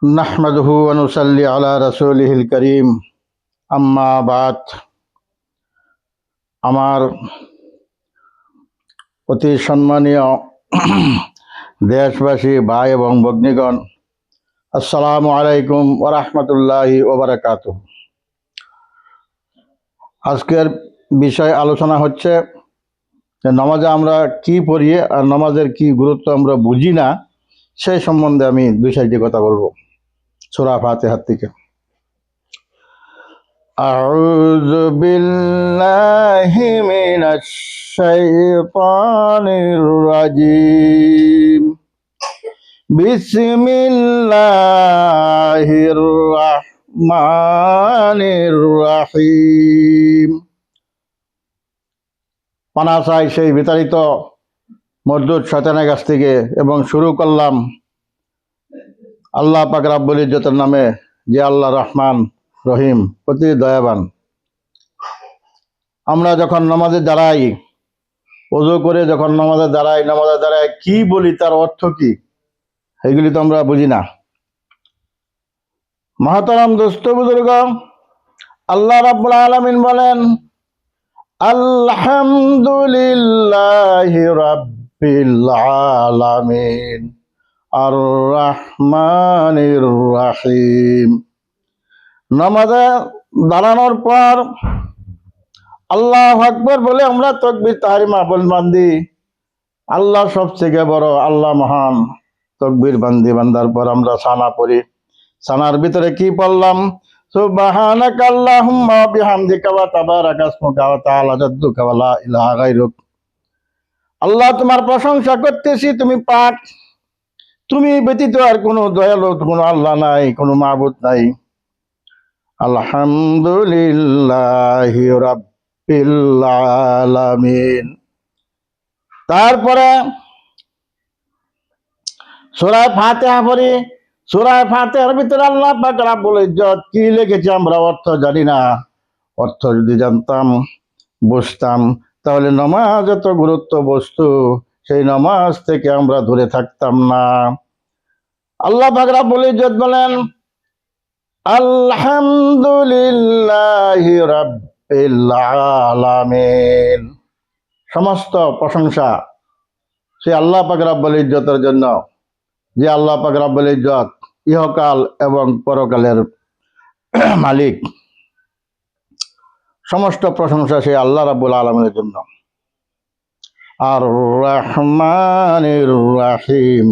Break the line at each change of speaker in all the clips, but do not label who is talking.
নাহমাদুহু ওয়া নুসাল্লি আলা রাসূলিহিল কারীম আম্মা বাদ। আমার অতি সম্মানীয় দেশবাসী ভাই এবং ভগ্নীগণ, আসসালামু আলাইকুম ওয়া রাহমাতুল্লাহি ওয়া বারাকাতুহু। আজকের বিষয় আলোচনা হচ্ছে যে নামাজে আমরা কি পড়ি আর নামাজের কি গুরুত্ব আমরা বুঝি না, সেই সম্বন্ধে আমি দুই চারটি কথা বলবো সূরা ফাতিহা থেকে। আউযু বিল্লাহি মিনাশ শাইতানির রাজিম। বিসমিল্লাহির রাহমানির রাহিম। পানা চাই সেই বিতাড়িত মরদুদ শয়তানের কাছ থেকে এবং শুরু করলাম আল্লাহ পাক রব্বুল ইজ্জতের নামে, যে আল্লাহ রহমান রহিম, অতি দয়াবান। আমরা যখন নামাজে দাঁড়াই, ওযু করে যখন নামাজে দাঁড়াই কি বলি, তার অর্থ কি, এগুলি তো আমরা বুঝি না। মহতারাম দোস্ত বুজুর্গ, আল্লাহ রাব্বুল আলামিন বলেন, আলহামদুলিল্লাহি রাব্বিল আলামিন আর রহমানির রহিম। নামাজে দাঁড়ানোর পর আল্লাহু আকবার বলে আমরা তাকবীর তাহরিমা বান্ধি। আল্লাহ সবথেকে বড়, আল্লাহ মহান। তাকবীর বান্দার পর আমরা সানা পড়ি। সানার ভিতরে কি পড়লাম? সুবহানাকা আল্লাহুম্মা ওয়া বিহামদিকা ওয়া তাবারাকা ইসমুকা ওয়া তাআলা জাদ্দুকা ওয়া লা ইলাহা গায়রুক। আল্লাহ, তোমার প্রশংসা করতেছি, তুমি পাক, তুমি ব্যতীত আর কোনো দয়ালু, কোনো আল্লাহ নাই, কোনো মাবুদ নাই। আলহামদুলিল্লাহি রাব্বিল আলামিন। তারপরে সূরা ফাতিহা পড়ি। সূরা ফাতিহার ভিতরে আল্লাহ পাক রব্বুল ইজ্জত কি লিখেছে আমরা অর্থ জানি না। অর্থ যদি জানতাম, বুঝতাম, তাহলে নামাজ এত গুরুত্ব বস্তু, সেই নামাজ থেকে আমরা দূরে থাকতাম না। আল্লাহ পাক রব্বুল ইজ্জত বলেন, আলহামদুলিল্লাহি রাব্বিল আলামিন। সমস্ত প্রশংসা সেই আল্লাহ পাক রব্বুল ইজ্জতের জন্য, যে আল্লাহ পাক রব্বুল ইজ্জত ইহকাল এবং পরকালের মালিক। সমস্ত প্রশংসা সেই আল্লাহ রাব্বুল আলামিনের জন্য। আর রহমানির রহিম,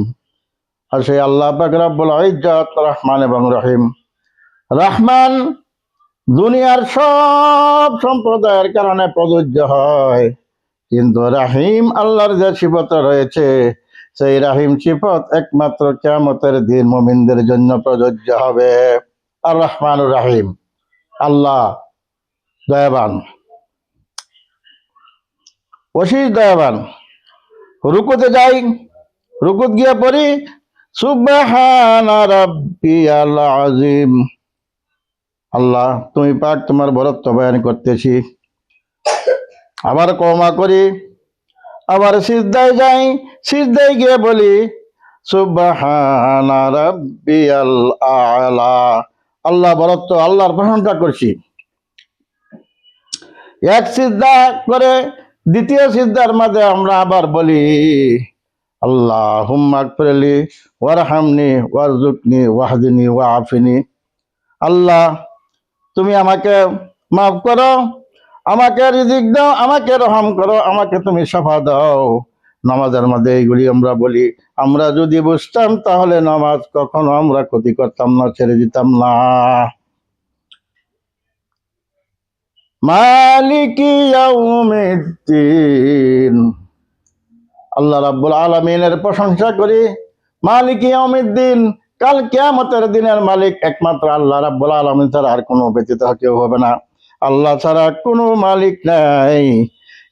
আর সেই আল্লাহ পাক রব্বুল ইজ্জত রহমান এবং রহিম। রহমান দুনিয়ার সব সম্প্রদায়ের কারণে প্রযোজ্য হয়, কিন্তু রাহিম আল্লাহর যে সিফত রয়েছে, সেই রাহিম সিফত একমাত্র কিয়ামতের দিন মুমিনদের জন্য প্রযোজ্য হবে। আর রহমান রাহিম, আল্লাহ দয়াবান, অশেষ দয়াবান। রুকুতে যাই, রুকুত গিয়ে পড়ি সুবহানা রাব্বিয়াল আযীম। আল্লাহ তুমি পাক, তোমার বরত্ব বয়ান করতেছি। আবার কওমা করি, আবার সিজদায় যাই, সিজদায় গিয়ে বলি সুবহানা রাব্বিয়াল আ'লা। আল্লাহ বরত্ব, আল্লাহর প্রশংসা করছি। এক সিজদা করে দ্বিতীয় সিজদার মাঝে আমরা আবার বলি আল্লাহুম্মা আগফিরলি ওয়ারহামনি ওয়ারযুকনি ওয়াহদিনি ওয়াআফিনি। আল্লাহ তুমি আমাকে মাফ করো, আমাকে রিজিক দাও, আমাকে রহম করো, আমাকে তুমি শাফা দাও। নামাজের মধ্যে এইগুলি আমরা বলি। আমরা যদি বুঝতাম তাহলে নামাজ কখনো আমরা ক্ষতি করতাম না, ছেড়ে দিতাম না। মালিকি ইয়াউমিদ্দিন, আল্লাহ রাব্বুল আলামিনের প্রশংসা করি। মালিকি ইয়াউমিদ্দিন, কাল কিয়ামতের দিনের মালিক একমাত্র আল্লাহ রাব্বুল আলামিন ছাড়া আর কোনো ব্যতীত কেউ হবে না। আল্লাহ ছাড়া কোনো মালিক নাই।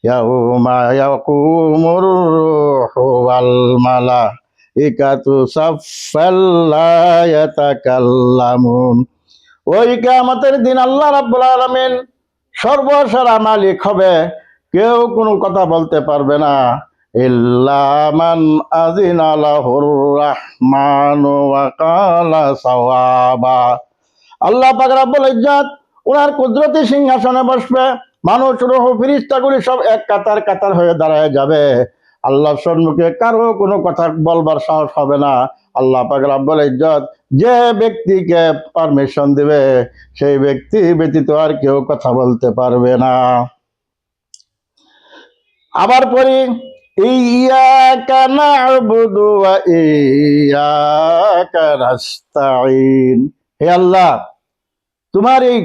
ইয়াউমা ইয়াকুমুর রূহু ওয়াল মালাইকাতু সাফফান লা ইয়াতাকাল্লামুন। ওই কিয়ামতের দিন আল্লাহ রাব্বুল আলামিন সর্বসারা মালিক হবে, কেউ কোনো কথা বলতে পারবে না। ইল্লা মান আযিনা লাহুর রাহমানু ওয়া ক্বালা সাওয়াবা। আল্লাহ পাক রব্বুল ইজ্জত ওনার কুদরতি সিংহাসনে বসবে, মানুষ রূহ ফেরেশতাগুলি সব এক কাতার কাতার হয়ে দাঁড়ায় যাবে। আল্লাহর সম্মুখে কারো কোনো কথা বলবার সাহস হবে না। আল্লাহ পাক রব্বুল ইজ্জত যে ব্যক্তিকে পারমিশন দিবে সেই ব্যক্তি ব্যতীত আর কেউ কথা বলতে পারবে না। আবার পড়ি, ইয়াকা না'বুদু ওয়া ইয়াকা নাস্তাঈন। হে আল্লাহ, তোমারই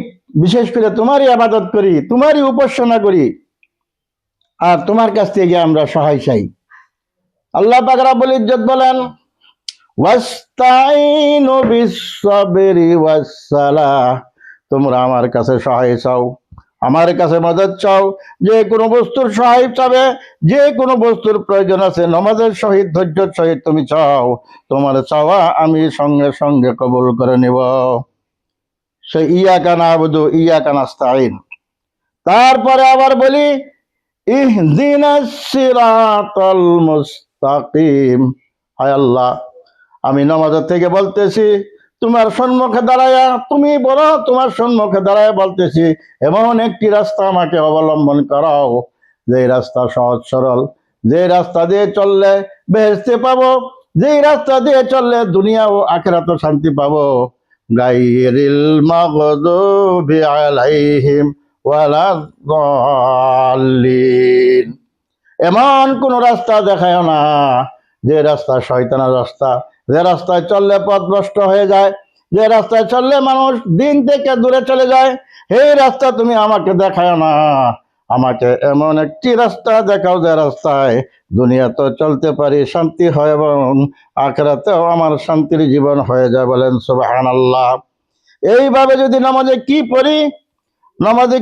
বিশেষ করে তোমারই ইবাদত করি, তোমারই উপাসনা করি, আর তোমার কাছ থেকে আমরা সহায় চাই। আল্লাহ পাক রব্বুল ইজ্জত বলেন, ওয়াস্তাঈনু বিস-সাবরি ওয়াস-সালাহ। তোমরা আমার কাছে সহায় চাও, আমার কাছে মদদ চাও। যে কোনো বস্তুর সহায় চাবে, যে কোনো বস্তুর প্রয়োজন আছে, নামাজের সহিত ধৈর্যের সহিত তুমি চাও, তোমার চাওয়া আমি সঙ্গে সঙ্গে কবুল করে নিব। সে ইয়াকা না'বুদু ইয়াকা নাস্তাঈন। তারপরে আবার বলি, ইহদিনাস সিরাতাল মুস্তাকিম। হায় আল্লাহ, আমি নামাজের থেকে বলতেছি, তোমার সম্মুখে দাঁড়ায়া, তুমি বলো, তোমার সম্মুখে দাঁড়ায় বলতেছি, এমন একটি রাস্তা আমাকে অবলম্বন করাও, যে রাস্তা সহজ সরল, যে রাস্তা দিয়ে চললে বেহেশতে পাবো, যে রাস্তা দিয়ে চললে দুনিয়া ও আখিরাতে শান্তি পাবো। গায়রিল মাগদুবি আলাইহিম ওয়ালাদ-দাল্লিন। এমন কোন রাস্তা দেখায় না যে রাস্তা শয়তানের রাস্তা, যে রাস্তায় চললে পথভ্রষ্ট হয়ে যায়, যে রাস্তায় চললে মানুষ দিন থেকে দূরে চলে যায়। এই রাস্তা তুমি আমাকে দেখায় না, আমাকে এমন একটি রাস্তা দেখাও যে রাস্তায় দুনিয়াতে চলতে পারি, শান্তি হয়, এবং আখিরাতেও আমার শান্তির জীবন হয়ে যায়। বলেন সুবহানাল্লাহ। এইভাবে যদি নামাজে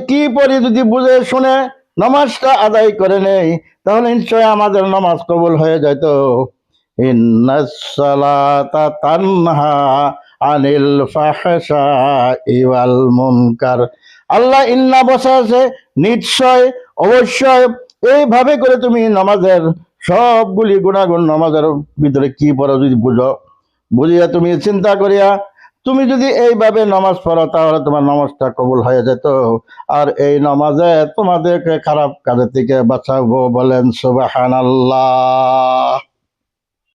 কি পড়ি যদি বুঝে শুনে নামাজটা আদায় করে নেই, তাহলে নিশ্চয় আমাদের নামাজ কবুল হয়ে যেত। ইন্নাস সালাতা তানহা আনিল ফাহশাই ওয়াল মুনকার। আল্লাহ ইন্না বসা আছে, নিশ্চয়, অবশ্যই। এইভাবে করে তুমি নামাজের সবগুলি গুণাগুণ, নামাজের ভিতরে কি পড়ো যদি বুঝিয়া তুমি চিন্তা করিয়া তুমি যদি এইভাবে নামাজ পড়ো, তাহলে তোমার নামাজটা কবুল হয়ে যেত। আর এই নামাজে তোমাদেরকে খারাপ কাজের থেকে বাঁচাবো। বলেন সুবহানাল্লাহ।